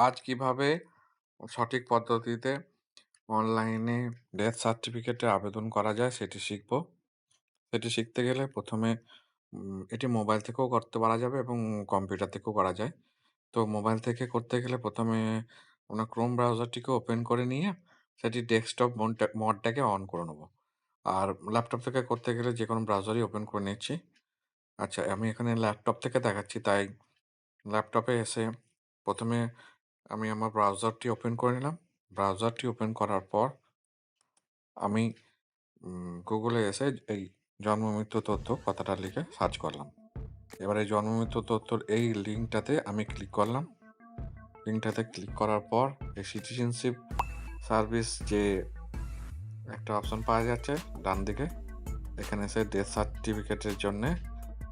আজ কিভাবে সঠিক পদ্ধতিতে অনলাইনে ডেথ সার্টিফিকেটে আবেদন করা যায় সেটি শিখব। সেটি শিখতে গেলে ১ম এ এটি মোবাইল থেকেও করতে পারা যাবে এবং কম্পিউটার থেকেও করা যায়। তো মোবাইল থেকে করতে গেলে ১ম এ আপনার ক্রোম ব্রাউজারটিকে ওপেন করে নিয়ে সেটি ডেস্কটপ মোডটাকে অন করে নেব। আর ল্যাপটপ থেকে করতে গেলে যেকোনো ব্রাউজারই ওপেন করে নিচ্ছি। আচ্ছা, আমি এখানে ল্যাপটপ থেকে দেখাচ্ছি, তাই ল্যাপটপে এসে ১ম এ আমি আমার ব্রাউজারটি ওপেন করে নিলাম। ব্রাউজারটি ওপেন করার পর আমি গুগলে এসে এই জন্ম মৃত্যু তথ্য কথাটা লিখে সার্চ করলাম। এবার এই জন্ম মৃত্যু তথ্যর এই লিঙ্কটাতে আমি ক্লিক করলাম। লিঙ্কটাতে ক্লিক করার পর এই সিটিজেনশিপ সার্ভিস যে একটা অপশন পাওয়া যাচ্ছে ডান দিকে, এখানে এসে ডেথ সার্টিফিকেটের জন্যে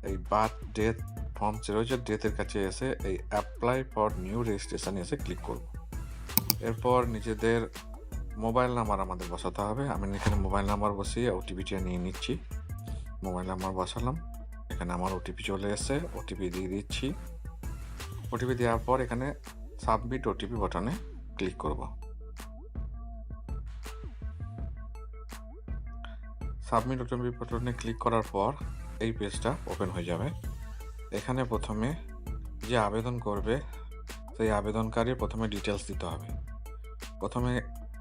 এই বার্থ ডেথ ফর্ম যে রয়েছে ডেথের কাছে এসে এই অ্যাপ্লাই ফর নিউ রেজিস্ট্রেশন এসে ক্লিক করব। এরপর নিজেদের মোবাইল নাম্বার আমাদের বসাতে হবে। আমি এখানে মোবাইল নাম্বার বসিয়ে ওটিপিটা নিয়ে নিচ্ছি। মোবাইল নাম্বার বসালাম। এখানে আমার ওটিপি চলে এসেছে। ওটিপি দিয়ে দিচ্ছি। ওটিপি দেওয়ার পর এখানে সাবমিট ওটিপি বাটনে ক্লিক করব। সাবমিট ওটিপি বাটনে ক্লিক করার পর এই পেজটা ওপেন হয়ে যাবে। এখানে প্রথমে যে আবেদন করবে সেই আবেদনকারীর প্রথমে ডিটেলস দিতে হবে। প্রথমে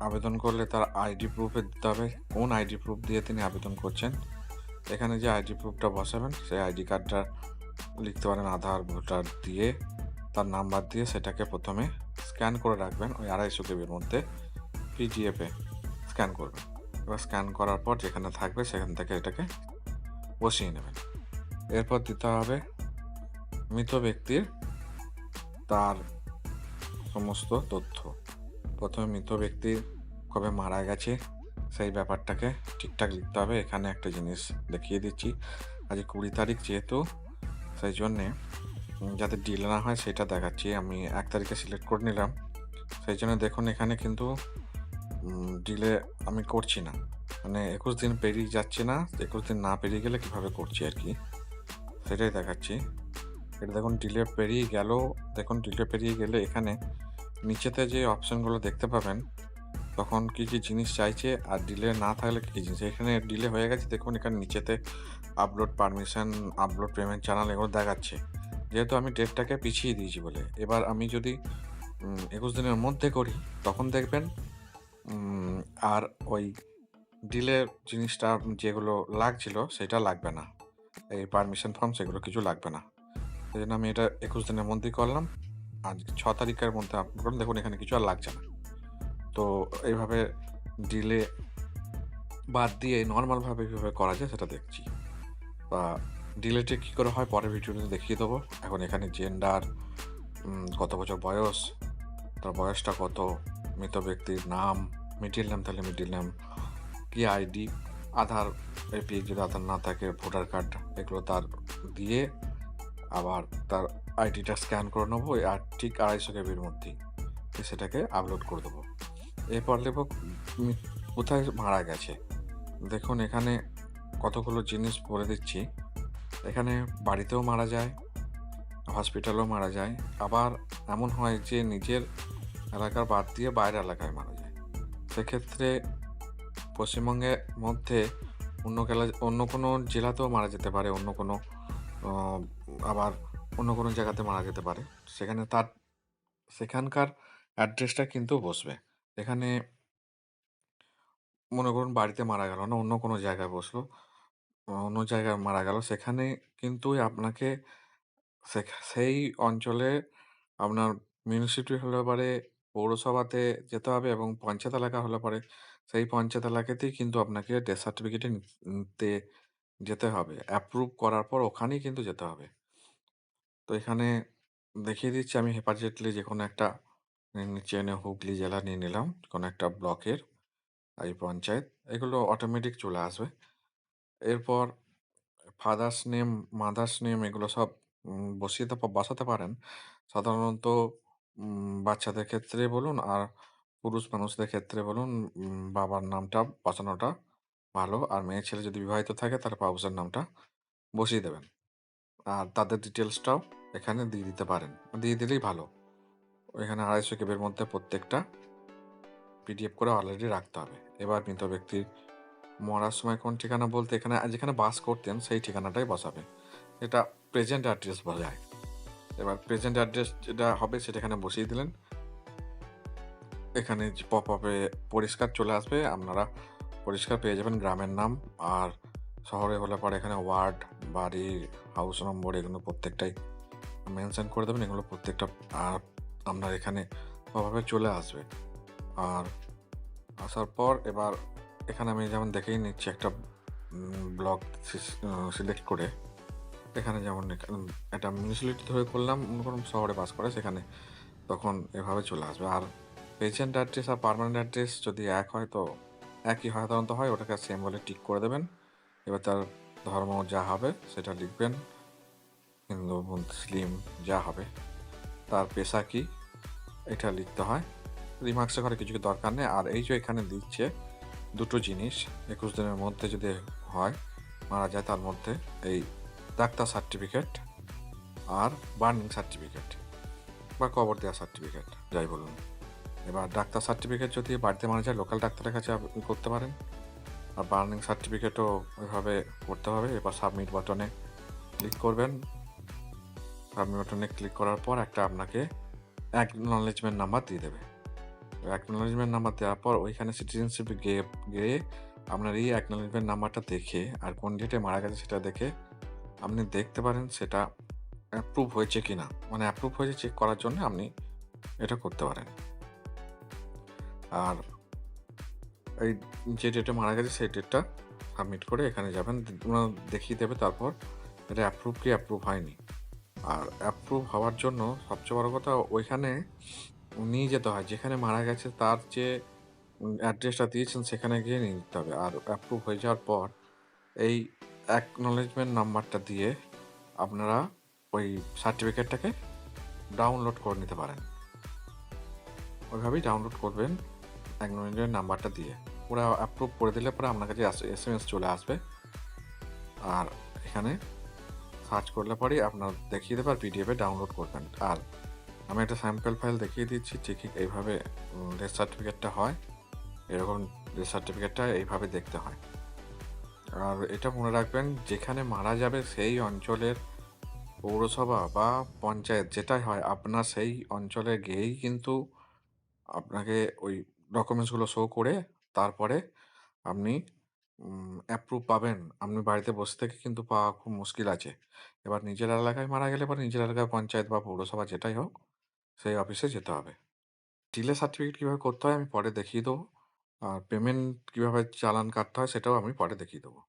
আবেদন করলে তার আইডি প্রুফে দিতে হবে কোন আইডি প্রুফ দিয়ে তিনি আবেদন করছেন। এখানে যে আইডি প্রুফটা বসাবেন সেই আইডি কার্ডটা লিখতে পারেন আধার, ভোটার দিয়ে তার নাম্বার দিয়ে সেটাকে প্রথমে স্ক্যান করে রাখবেন ওই ২৫০ কেবির মধ্যে পিডিএফে স্ক্যান করবেন। এবার স্ক্যান করার পর যেখানে থাকবে সেখান থেকে এটাকে বসিয়ে নেবেন। এরপর দিতে হবে মৃত ব্যক্তির তার সমস্ত তথ্য। প্রথমে মৃত ব্যক্তি কবে মারা গেছে সেই ব্যাপারটাকে ঠিকঠাক লিখতে হবে। এখানে একটা জিনিস দেখিয়ে দিচ্ছি, আজ ২০ তারিখ যেহেতু, সেই জন্যে যাতে ডিলে না হয় সেটা দেখাচ্ছি। আমি ১ তারিখে সিলেক্ট করে নিলাম, সেই জন্য দেখুন এখানে কিন্তু ডিলে আমি করছি না, মানে ২১ দিন পেরিয়ে যাচ্ছে না। ২১ দিন না পেরিয়ে গেলে কীভাবে করছি আর কি, সেটাই দেখাচ্ছি। এটা দেখুন ডিলে পেরিয়ে গেল। দেখুন ডিলে পেরিয়ে গেলে এখানে নিচেতে যে অপশানগুলো দেখতে পাবেন তখন কী কী জিনিস চাইছে আর ডিলে না থাকলে কী কী জিনিস। এখানে ডিলে হয়ে গেছে দেখুন, এখানে নিচেতে upload permission, upload payment channel এগুলো দেখাচ্ছে, যেহেতু আমি ডেটটাকে পিছিয়ে দিয়েছি বলে। এবার আমি যদি ২১ দিনের মধ্যে করি তখন দেখবেন আর ওই ডিলে জিনিসটা যেগুলো লাগছিল সেটা লাগবে না, এই পারমিশন ফর্ম সেগুলো কিছু লাগবে না। সেই জন্য আমি এটা ২১ দিনের মধ্যেই করলাম। আজ ৬ তারিখের মধ্যে আপলোড করলাম, দেখুন এখানে কিছু আর লাগছে না। তো এইভাবে ডিলে বাদ দিয়ে নর্মালভাবে কীভাবে করা যায় সেটা দেখছি, বা ডিলেটে কী করে হয় পরের ভিডিওতে দেখিয়ে দেবো। এখন এখানে জেন্ডার, কত বছর বয়স, তার বয়সটা কত, মৃত ব্যক্তির নাম, মিডল নেম থাকলে মিডল নেম, কি আইডি, আধার, এপিক যদি আধার না থাকে ভোটার কার্ড, এগুলো তার দিয়ে আবার তার আইডিটা স্ক্যান করে নেবো আর ঠিক ২৫০ কেবির মধ্যেই সেটাকে আপলোড করে দেবো। এরপর দেবো কোথায় মারা গেছে। দেখুন এখানে কতগুলো জিনিস বলে দিচ্ছি। এখানে বাড়িতেও মারা যায়, হসপিটালেও মারা যায়, আবার এমন হয় যে নিজের এলাকার বাদ দিয়ে বাইরের এলাকায় মারা যায়। সেক্ষেত্রে পশ্চিমবঙ্গের মধ্যে অন্য কোনো জেলাতেও মারা যেতে পারে, অন্য কোনো আবার অন্য কোনো জায়গাতে মারা যেতে পারে। সেখানে তার সেখানকার অ্যাড্রেসটা কিন্তু বসবে। এখানে মনে করুন বাড়িতে মারা গেল না, অন্য কোনো জায়গায় বসলো, অন্য জায়গায় মারা গেল, সেখানে কিন্তু আপনাকে সেই অঞ্চলে আপনার মিউনিসিপ্যালিটি হলে পরে পৌরসভাতে যেতে হবে এবং পঞ্চায়েত এলাকা হলে পরে সেই পঞ্চায়েত এলাকাতেই কিন্তু আপনাকে ডেথ সার্টিফিকেটে নিতে যেতে হবে। অ্যাপ্রুভ করার পর ওখানেই কিন্তু যেতে হবে। তো এখানে দেখিয়ে দিচ্ছি, আমি হেপাজেটলি যেকোনো একটা চেনে হুগলি জেলা নিয়ে নিলাম, কোনো একটা ব্লকের এই পঞ্চায়েত, এগুলো অটোমেটিক চলে আসবে। এরপর ফাদার্স নেম, মাদার্স নেম এগুলো সব বসাতে পারেন। সাধারণত বাচ্চাদের ক্ষেত্রে বলুন আর পুরুষ মানুষদের ক্ষেত্রে বলুন বাবার নামটা বসানোটা ভালো। আর মেয়ে ছেলে যদি বিবাহিত থাকে তাহলে স্পাউসের নামটা বসিয়ে দেবেন। আর তাদের ডিটেলসটাও এখানে দিয়ে দিতে পারেন। দিয়ে দিলেই ভালো। ওইখানে 250 কেবির মধ্যে প্রত্যেকটা পিডিএফ করে অলরেডি রাখতে হবে। এবার মৃত ব্যক্তির মরার সময় কোন ঠিকানা বলতে এখানে যেখানে বাস করতেন সেই ঠিকানাটাই বসাবে। এটা প্রেজেন্ট অ্যাড্রেস বোঝায়। এবার প্রেজেন্ট অ্যাড্রেস যেটা হবে সেটা এখানে বসিয়ে দিলেন। এখানে যে পপআপে পরিষ্কার চলে আসবে। আপনারা পরিষ্কার পেয়ে যাবেন গ্রামের নাম। আর শহরে হলে পরে এখানে ওয়ার্ড, বাড়ি, হাউস নম্বর এগুলো প্রত্যেকটাই মেনশন করে দেবেন। এগুলো প্রত্যেকটা আপনার এখানে পপআপে চলে আসবে। আর আসার পর এবার এখানে আমি যেমন দেখেই নিচ্ছি একটা ব্লক সিলেক্ট করে এখানে যেমন একটা মিউনিসিপ্যালিটি ধরে করলাম, মনে করুন শহরে বাস করে সেখানে, তখন এভাবে চলে আসবে। আর পেজেন্ট অ্যাড্রেস আর পার্মানেন্ট অ্যাড্রেস যদি এক হয় তো একই হয়, সাধারণত হয়, ওটাকে সেম বলে টিক করে দেবেন। এবার তার ধর্ম যা হবে সেটা লিখবেন, হিন্দু, মুসলিম যা হবে। তার পেশা কি এটা লিখতে হয়। রিমার্কসে ঘরে কিছু দরকার নেই। আর এই যে এখানে দিচ্ছে দুটো জিনিস 21 দিনের মধ্যে যদি হয়, মারা যায়, তার মধ্যে এই ডাক্তার সার্টিফিকেট আর বার্নিং সার্টিফিকেট বা কবর দেওয়া সার্টিফিকেট যাই বলুন। এবার ডাক্তার সার্টিফিকেট যদি বাড়িতে মারা যায় লোকাল ডাক্তারের কাছে আপনি করতে পারেন। আর বার্নিং সার্টিফিকেটও ওইভাবে করতে হবে। এবার সাবমিট বাটনে ক্লিক করবেন। সাবমিট বাটনে ক্লিক করার পর একটা আপনাকে অ্যাকনলেজমেন্ট নাম্বার দিয়ে দেবে। অ্যাকনলেজমেন্ট নাম্বার দেওয়ার পর ওইখানে সিটিজেনশিপ গিয়ে আপনার এই অ্যাকনলেজমেন্ট নাম্বারটা দেখে আর কোন ডেটে মারা গেছে সেটা দেখে আপনি দেখতে পারেন সেটা অ্যাপ্রুভ হয়েছে কিনা। মানে অ্যাপ্রুভ হয়েছে চেক করার জন্য আপনি এটা করতে পারেন। আর এই যে ডেটে মারা গেছে সেই ডেটটা সাবমিট করে এখানে যাবেন, ওনারা দেখিয়ে দেবে তারপর এটা অ্যাপ্রুভ কি অ্যাপ্রুভ হয়নি। আর অ্যাপ্রুভ হওয়ার জন্য সবচেয়ে বড় কথা ওইখানে নিয়ে যেতে হয়, যেখানে মারা গেছে তার যে অ্যাড্রেসটা দিয়েছেন সেখানে গিয়ে নিয়ে নিতে হবে। আর অ্যাপ্রুভ হয়ে যাওয়ার পর এই অ্যাকনলেজমেন্ট নাম্বারটা দিয়ে আপনারা ওই সার্টিফিকেটটাকে ডাউনলোড করে নিতে পারেন। ওইভাবেই ডাউনলোড করবেন অ্যাকনলেজমেন্ট নাম্বারটা দিয়ে। ওরা অ্যাপ্রুভ করে দিলে পরে আপনার কাছে এসএমএস চলে আসবে। আর এখানে সার্চ করলে পরেই আপনার দেখিয়ে দেবে আর পিডিএফে ডাউনলোড করবেন। আর আমি একটা স্যাম্পল ফাইল দেখিয়ে দিচ্ছি ঠিক এইভাবে ডেথ সার্টিফিকেটটা হয়। এরকম ডেথ সার্টিফিকেটটা এইভাবে দেখতে হয়। আর এটা মনে রাখবেন যেখানে মারা যাবে সেই অঞ্চলের পৌরসভা বা পঞ্চায়েত যেটাই হয় আপনার সেই অঞ্চলে গিয়েই কিন্তু আপনাকে ওই ডকুমেন্টসগুলো শো করে তারপরে আপনি অ্যাপ্রুভ পাবেন। আপনি বাড়িতে বসে থেকে কিন্তু পাওয়া খুব মুশকিল আছে। এবার নিজের এলাকায় মারা গেলে পরে নিজের এলাকায় পঞ্চায়েত বা পৌরসভা যেটাই হোক সেই অফিসে যেতে হবে। ডিলে সার্টিফিকেট কীভাবে করতে হয় আমি পরে দেখিয়ে দেবো। আর পেমেন্ট কীভাবে চালান কাটতে হয় সেটাও আমি পরে দেখিয়ে দেবো।